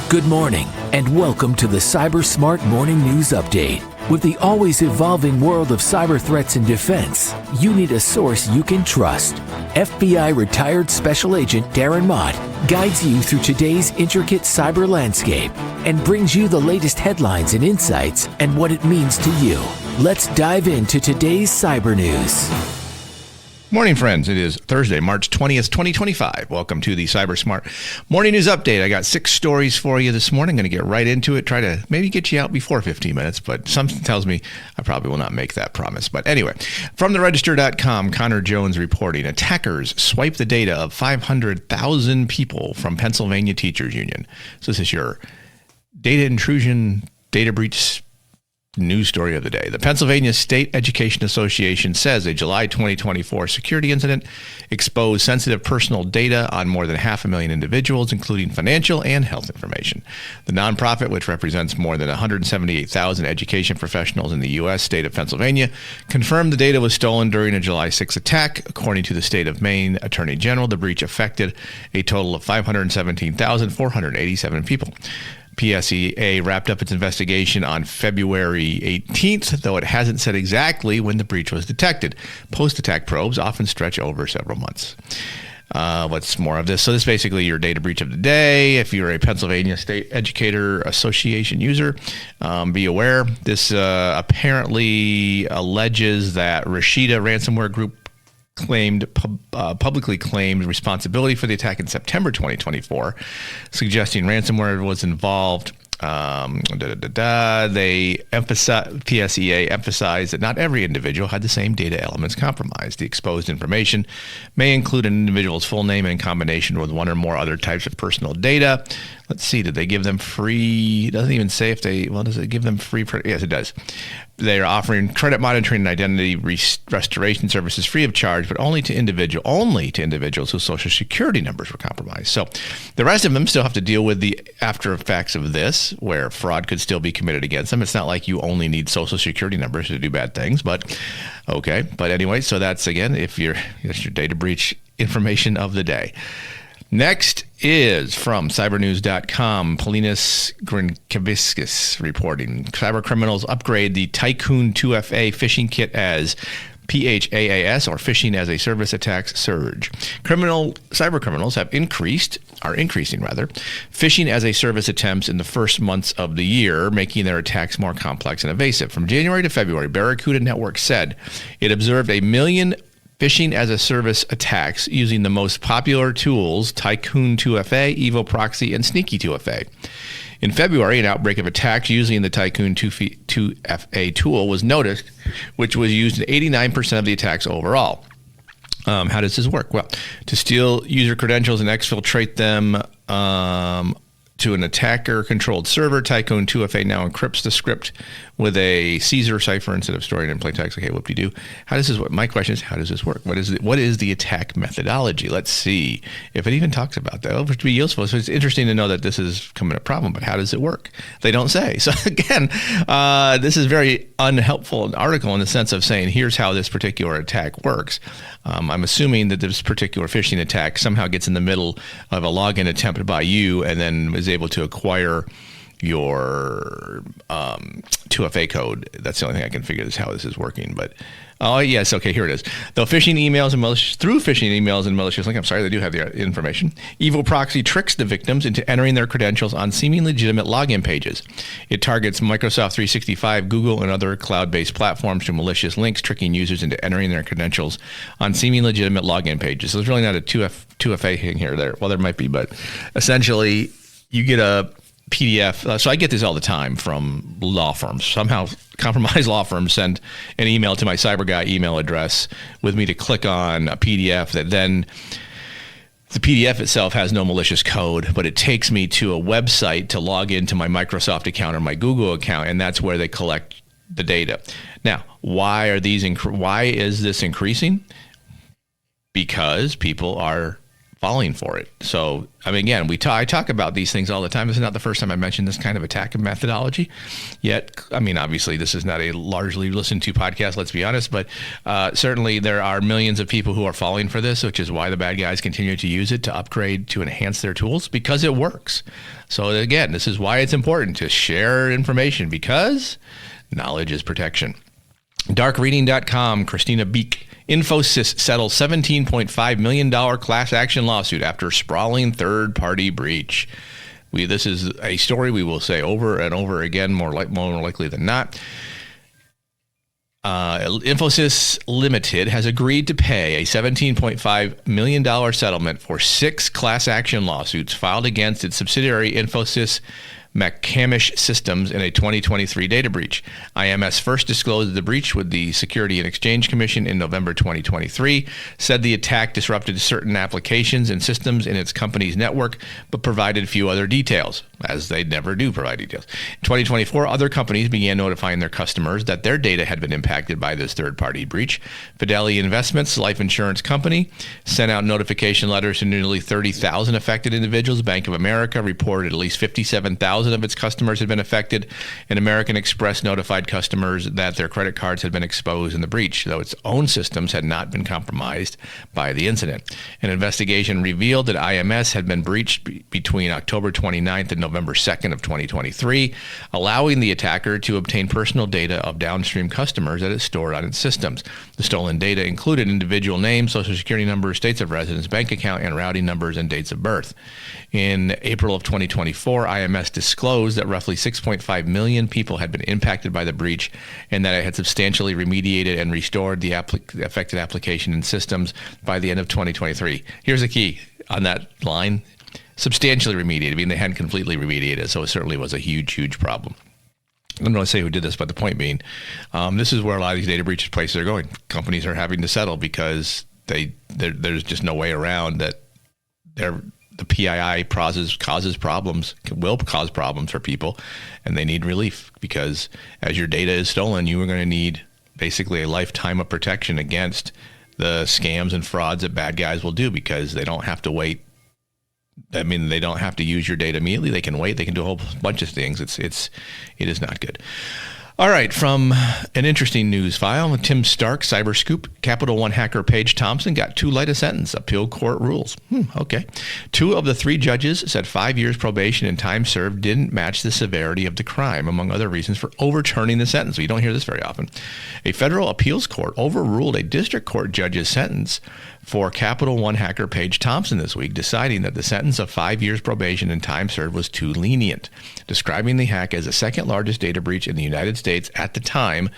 Good morning, and welcome to the Cyber Smart Morning News Update. With the always evolving world of cyber threats and defense, you need a source you can trust. FBI retired Special Agent Darren Mott guides you through today's intricate cyber landscape and brings you the latest headlines and insights and what it means to you. Let's dive into today's cyber news. Morning, friends. It is Thursday, March 20th, 2025. Welcome to the Cyber Smart Morning News Update. I got 6 stories for you this morning. I'm going to get right into it. Try to maybe get you out before 15 minutes, but something tells me I probably will not make that promise. But anyway, from theregister.com, Connor Jones reporting, attackers swipe the data of 500,000 people from Pennsylvania Teachers Union. So this is your data intrusion, data breach news story of the day. The Pennsylvania State Education Association says a July 2024 security incident exposed sensitive personal data on more than 500,000 individuals, including financial and health information. The nonprofit, which represents more than 178,000 education professionals in the U.S. state of Pennsylvania, confirmed the data was stolen during a July 6 attack. According to the state of Maine Attorney General, the breach affected a total of 517,487 people. PSEA wrapped up its investigation on February 18th, though it hasn't said exactly when the breach was detected. Post-attack probes often stretch over several months. What's more of this? So this is basically your data breach of the day. If you're a Pennsylvania State Educator Association user, be aware. This apparently alleges that Rashida ransomware group publicly claimed responsibility for the attack in September 2024, suggesting ransomware was involved. PSEA emphasized that not every individual had the same data elements compromised. The exposed information may include an individual's full name in combination with one or more other types of personal data. Let's see, did they give them free? It doesn't even say if they, does it give them free? Yes, it does. They are offering credit monitoring and identity restoration services free of charge, but only to individuals whose social security numbers were compromised. So the rest of them still have to deal with the after effects of this, where fraud could still be committed against them. It's not like you only need social security numbers to do bad things, but okay. But anyway, so that's, again, that's your data breach information of the day. Next is from cybernews.com, Polinas Grinkeviskis reporting. Cyber criminals upgrade the Tycoon 2FA phishing kit as PHAAS, or phishing as a service attacks surge. Cyber criminals are increasing phishing as a service attempts in the first months of the year, making their attacks more complex and evasive. From January to February, Barracuda Network said it observed 1 million phishing as a service attacks using the most popular tools, Tycoon 2FA, Evo Proxy, and Sneaky 2FA. In February, an outbreak of attacks using the Tycoon 2FA tool was noticed, which was used in 89% of the attacks overall. How does this work? Well, to steal user credentials and exfiltrate them to an attacker-controlled server, Tycoon 2FA now encrypts the script with a Caesar cipher instead of storing it in plain text. Okay, whoop-de-doo. How does this work? My question is, how does this work? What is the attack methodology? Let's see if it even talks about that. It would be useful. So it's interesting to know that this is becoming a problem, but how does it work? They don't say. So again, this is very unhelpful article in the sense of saying, here's how this particular attack works. I'm assuming that this particular phishing attack somehow gets in the middle of a login attempt by you and then is able to acquire your 2FA code. That's the only thing I can figure is how this is working. But oh yes, okay, here it is. Through phishing emails and malicious links, I'm sorry, they do have the information. Evo Proxy tricks the victims into entering their credentials on seemingly legitimate login pages. It targets Microsoft 365, Google, and other cloud-based platforms through malicious links, tricking users into entering their credentials on seemingly legitimate login pages. So there's really not a 2FA thing here or there. Well, there might be, but essentially you get a PDF. So I get this all the time from law firms. Somehow compromised law firms send an email to my cyber guy email address with me to click on a PDF that then the PDF itself has no malicious code, but it takes me to a website to log into my Microsoft account or my Google account, and that's where they collect the data. Now, why is this increasing? Because people are falling for it. So, I mean, again, I talk about these things all the time. This is not the first time I mentioned this kind of attack methodology. Yet, I mean, obviously, this is not a largely listened to podcast, let's be honest, but certainly there are millions of people who are falling for this, which is why the bad guys continue to use it to upgrade, to enhance their tools, because it works. So again, this is why it's important to share information, because knowledge is protection. Darkreading.com, Christina Beek. Infosys settles $17.5 million class action lawsuit after sprawling third-party breach. This is a story we will say over and over again, more likely than not. Infosys Limited has agreed to pay a $17.5 million settlement for 6 class action lawsuits filed against its subsidiary Infosys McCamish Systems in a 2023 data breach. IMS first disclosed the breach with the Security and Exchange Commission in November 2023, said the attack disrupted certain applications and systems in its company's network, but provided few other details, as they never do provide details. In 2024, other companies began notifying their customers that their data had been impacted by this third-party breach. Fidelity Investments, life insurance company, sent out notification letters to nearly 30,000 affected individuals. Bank of America reported at least 57,000 of its customers had been affected, and American Express notified customers that their credit cards had been exposed in the breach, though its own systems had not been compromised by the incident. An investigation revealed that IMS had been breached between October 29th and November 2nd of 2023, allowing the attacker to obtain personal data of downstream customers that it stored on its systems. The stolen data included individual names, social security numbers, states of residence, bank account and routing numbers, and dates of birth. In April of 2024, IMS disclosed that roughly 6.5 million people had been impacted by the breach and that it had substantially remediated and restored the affected application and systems by the end of 2023. Here's the key on that line: substantially remediated. I mean, they hadn't completely remediated, so it certainly was a huge, huge problem. I don't want to say who did this, but the point being, this is where a lot of these data breaches places are going. Companies are having to settle because there's just no way around that the PII causes problems, will cause problems for people, and they need relief because as your data is stolen, you are going to need basically a lifetime of protection against the scams and frauds that bad guys will do, because they don't have to wait. I mean, they don't have to use your data immediately. They can wait. They can do a whole bunch of things. It is not good. All right, from an interesting news file, Tim Stark, Cyber Scoop, Capital One hacker Paige Thompson got too light a sentence. Appeal court rules. Okay. 2 of the 3 judges said 5 years probation and time served didn't match the severity of the crime, among other reasons for overturning the sentence. We don't hear this very often. A federal appeals court overruled a district court judge's sentence for Capital One hacker Paige Thompson this week, deciding that the sentence of 5 years probation and time served was too lenient, describing the hack as the second largest data breach in the United States at the time,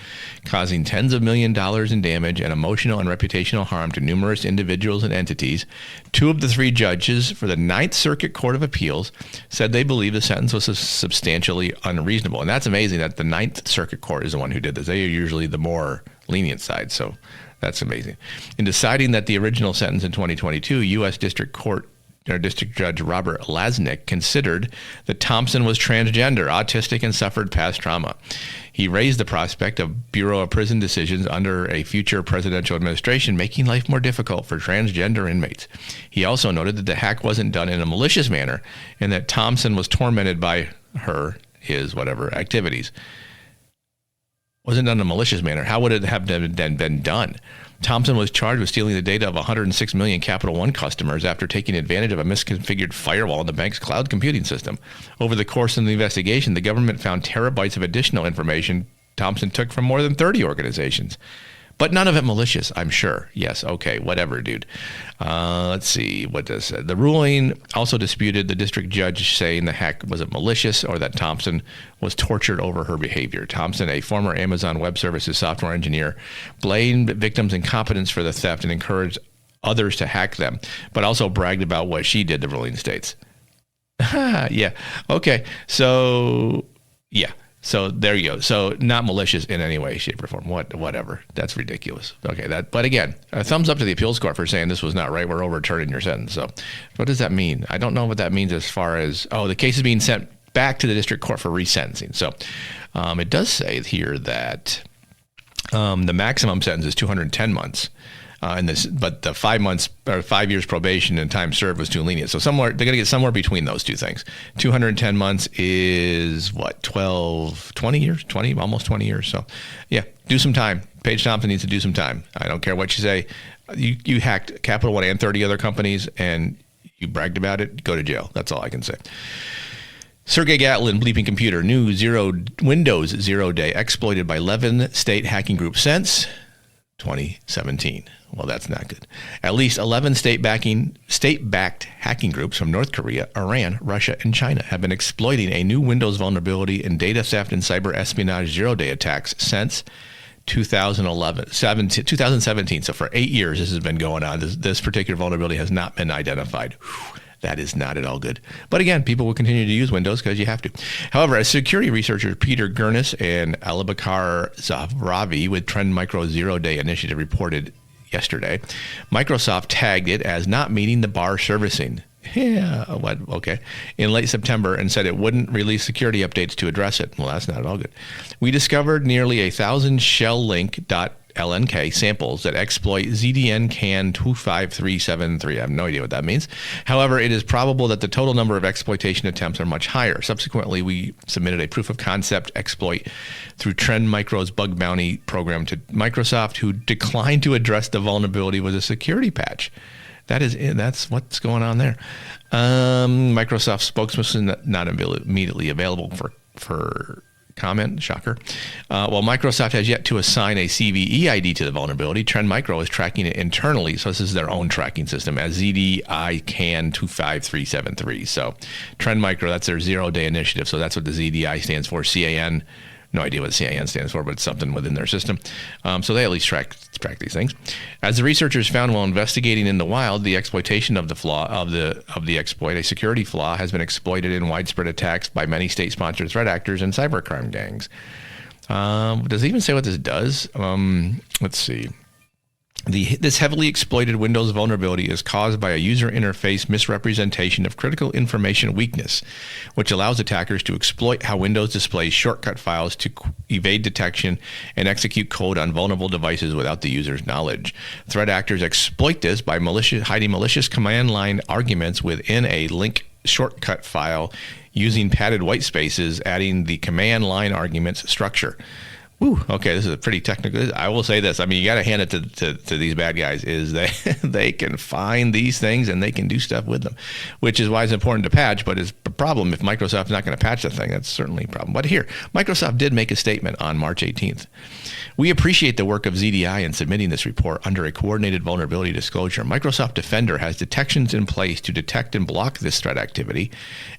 causing tens of millions of dollars in damage and emotional and reputational harm to numerous individuals and entities. 2 of the 3 judges for the Ninth Circuit Court of Appeals said they believe the sentence was substantially unreasonable. And that's amazing that the Ninth Circuit Court is the one who did this. They are usually the more lenient side, so that's amazing. In deciding that the original sentence in 2022, U.S. District Judge Robert Lasnik considered that Thompson was transgender, autistic, and suffered past trauma. He raised the prospect of Bureau of Prison decisions under a future presidential administration, making life more difficult for transgender inmates. He also noted that the hack wasn't done in a malicious manner and that Thompson was tormented by his activities. Wasn't done in a malicious manner. How would it have been done? Thompson was charged with stealing the data of 106 million Capital One customers after taking advantage of a misconfigured firewall in the bank's cloud computing system. Over the course of the investigation, the government found terabytes of additional information Thompson took from more than 30 organizations. But none of it malicious, I'm sure. Yes, okay, whatever, dude. Let's see what this said. The ruling also disputed the district judge saying the hack wasn't malicious or that Thompson was tortured over her behavior. Thompson, a former Amazon Web Services software engineer, blamed victims' incompetence for the theft and encouraged others to hack them, but also bragged about what she did, the ruling states. Yeah, okay, so, yeah. So there you go. So not malicious in any way, shape, or form. Whatever. That's ridiculous. Okay. But again, a thumbs up to the appeals court for saying this was not right. We're overturning your sentence. So what does that mean? I don't know what that means as far as, the case is being sent back to the district court for resentencing. So it does say here that the maximum sentence is 210 months. but the 5 months or 5 years probation and time served was too lenient. So they're going to get somewhere between those two things. 210 months is what, 20 years, almost 20 years. So yeah, do some time. Paige Thompson needs to do some time. I don't care what you say. You hacked Capital One and 30 other companies and you bragged about it. Go to jail. That's all I can say. Sergey Gatlin, bleeping computer, new Windows 0 day exploited by 11 state hacking groups since 2017. Well, that's not good. At least 11 state-backed hacking groups from North Korea, Iran, Russia, and China have been exploiting a new Windows vulnerability in data theft and cyber espionage zero-day attacks since 2017. So for 8 years, this has been going on. This particular vulnerability has not been identified. Whew. That is not at all good. But again, people will continue to use Windows because you have to. However, as security researchers Peter Gurnis and Alibakar Zahravi with Trend Micro Zero Day Initiative reported yesterday, Microsoft tagged it as not meeting the bar servicing. Yeah, what? Okay. In late September and said it wouldn't release security updates to address it. Well, that's not at all good. We discovered nearly 1,000 shell-link.lnk samples that exploit ZDN CAN 25373. I have no idea what that means. However, it is probable that the total number of exploitation attempts are much higher. Subsequently, we submitted a proof of concept exploit through Trend Micro's bug bounty program to Microsoft, who declined to address the vulnerability with a security patch. That's what's going on there. Microsoft spokesperson not immediately available for comment. Shocker. While Microsoft has yet to assign a CVE ID to the vulnerability, Trend Micro is tracking it internally. So this is their own tracking system as ZDI CAN 25373. So Trend Micro, that's their zero-day initiative. So that's what the ZDI stands for. CAN. No idea what CAN stands for, but it's something within their system. So they at least track these things. As the researchers found while investigating in the wild, the exploitation of the flaw of the exploit, a security flaw, has been exploited in widespread attacks by many state-sponsored threat actors and cybercrime gangs. Does it even say what this does? Let's see. This heavily exploited Windows vulnerability is caused by a user interface misrepresentation of critical information weakness, which allows attackers to exploit how Windows displays shortcut files to evade detection and execute code on vulnerable devices without the user's knowledge. Threat actors exploit this by hiding malicious command line arguments within a link shortcut file using padded white spaces, adding the command line arguments structure. Woo, okay, this is a pretty technical. I will say this. I mean, you got to hand it to these bad guys is they can find these things and they can do stuff with them, which is why it's important to patch. But it's a problem if Microsoft's not going to patch the thing. That's certainly a problem. But here, Microsoft did make a statement on March 18th. We appreciate the work of ZDI in submitting this report under a coordinated vulnerability disclosure. Microsoft Defender has detections in place to detect and block this threat activity,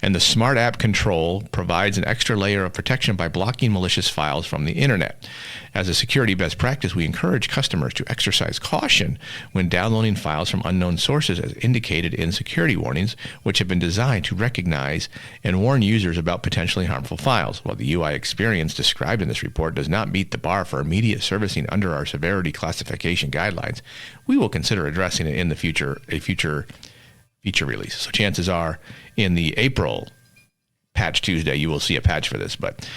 and the Smart App Control provides an extra layer of protection by blocking malicious files from the internet. As a security best practice, we encourage customers to exercise caution when downloading files from unknown sources as indicated in security warnings, which have been designed to recognize and warn users about potentially harmful files. While the UI experience described in this report does not meet the bar for immediate servicing under our severity classification guidelines, we will consider addressing it in the future feature release. So chances are in the April Patch Tuesday, you will see a patch for this, but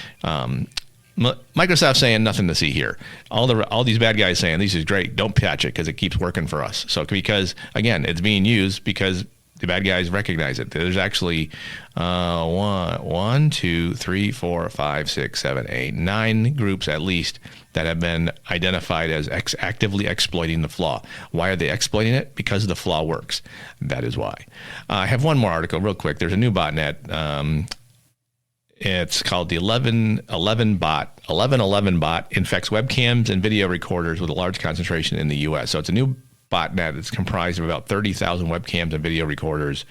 Microsoft saying nothing to see here. All these bad guys saying this is great. Don't patch it because it keeps working for us. So because again, it's being used because the bad guys recognize it. There's actually 1, 2, 3, 4, 5, 6, 7, 8, 9 groups at least that have been identified as actively exploiting the flaw. Why are they exploiting it? Because the flaw works. That is why. I have one more article real quick. There's a new botnet. It's called the 1111 bot. 1111 bot infects webcams and video recorders with a large concentration in the U.S. So it's a new botnet that's comprised of about 30,000 webcams and video recorders.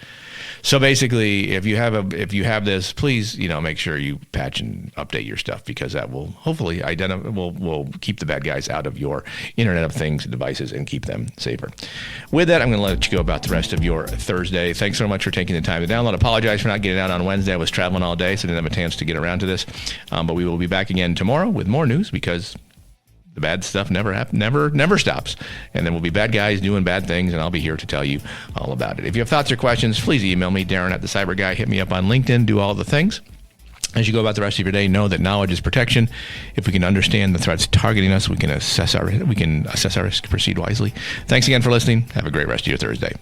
So basically, if you have this, please make sure you patch and update your stuff because that will hopefully will keep the bad guys out of your Internet of Things devices and keep them safer. With that, I'm going to let you go about the rest of your Thursday. Thanks so much for taking the time to download. Apologize for not getting out on Wednesday. I was traveling all day, so I didn't have a chance to get around to this. But we will be back again tomorrow with more news because the bad stuff never stops. And then we'll be bad guys doing bad things, and I'll be here to tell you all about it. If you have thoughts or questions, please email me, Darren at the Cyber Guy. Hit me up on LinkedIn. Do all the things. As you go about the rest of your day, know that knowledge is protection. If we can understand the threats targeting us, we can assess our risk, proceed wisely. Thanks again for listening. Have a great rest of your Thursday.